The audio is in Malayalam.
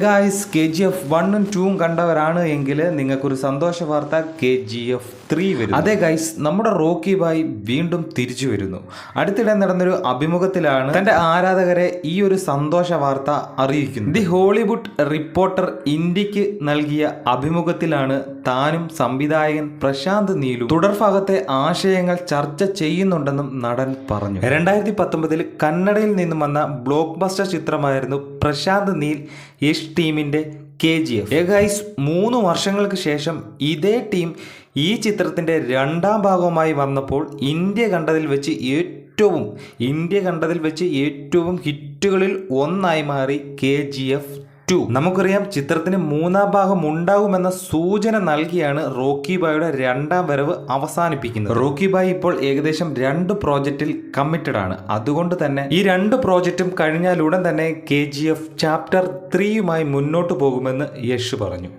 ഗായ്സ് KGF 1ഉം 2ഉം കണ്ടവരാണ് എങ്കിൽ നിങ്ങൾക്കൊരു സന്തോഷ വാർത്ത, KGF 3 വരും. അതെ ഗൈസ്, നമ്മുടെ റോക്കി ഭായ് വീണ്ടും തിരിച്ചു വരുന്നു. അടുത്തിടെ നടന്നൊരു അഭിമുഖത്തിലാണ് തന്റെ ആരാധകരെ ഈ ഒരു സന്തോഷ വാർത്ത അറിയിക്കുന്നത്. ദി ഹോളിവുഡ് റിപ്പോർട്ടർ ഇന്ത്യക്ക് നൽകിയ അഭിമുഖത്തിലാണ് താനും സംവിധായകൻ പ്രശാന്ത് നീലും തുടർഭാഗത്തെ ആശയങ്ങൾ ചർച്ച ചെയ്യുന്നുണ്ടെന്നും നടൻ പറഞ്ഞു. 2019 കന്നഡയിൽ നിന്നും വന്ന ബ്ലോക്ക് ബസ്റ്റർ ചിത്രമായിരുന്നു പ്രശാന്ത് നീൽ ടീമിന്റെ KGF. ഗൈസ്, 3 വർഷങ്ങൾക്ക് ശേഷം ഇതേ ടീം ഈ ചിത്രത്തിന്റെ രണ്ടാം ഭാഗവുമായി വന്നപ്പോൾ ഇന്ത്യ കണ്ടതിൽ വെച്ച് ഏറ്റവും ഹിറ്റുകളിൽ ഒന്നായി മാറി KGF 2. നമുക്കറിയാം, ചിത്രത്തിന് 3ആം ഭാഗം ഉണ്ടാകുമെന്ന സൂചന നൽകിയാണ് റോക്കി ഭായിയുടെ രണ്ടാം വരവ് അവസാനിപ്പിക്കുന്നത്. റോക്കി ഭായ് ഇപ്പോൾ ഏകദേശം 2 പ്രോജക്റ്റിൽ കമ്മിറ്റഡ് ആണ്. അതുകൊണ്ട് തന്നെ ഈ 2 പ്രോജക്റ്റും കഴിഞ്ഞാൽ ഉടൻ തന്നെ KGF ചാപ്റ്റർ 3യുമായി മുന്നോട്ട് പോകുമെന്ന് യശ് പറഞ്ഞു.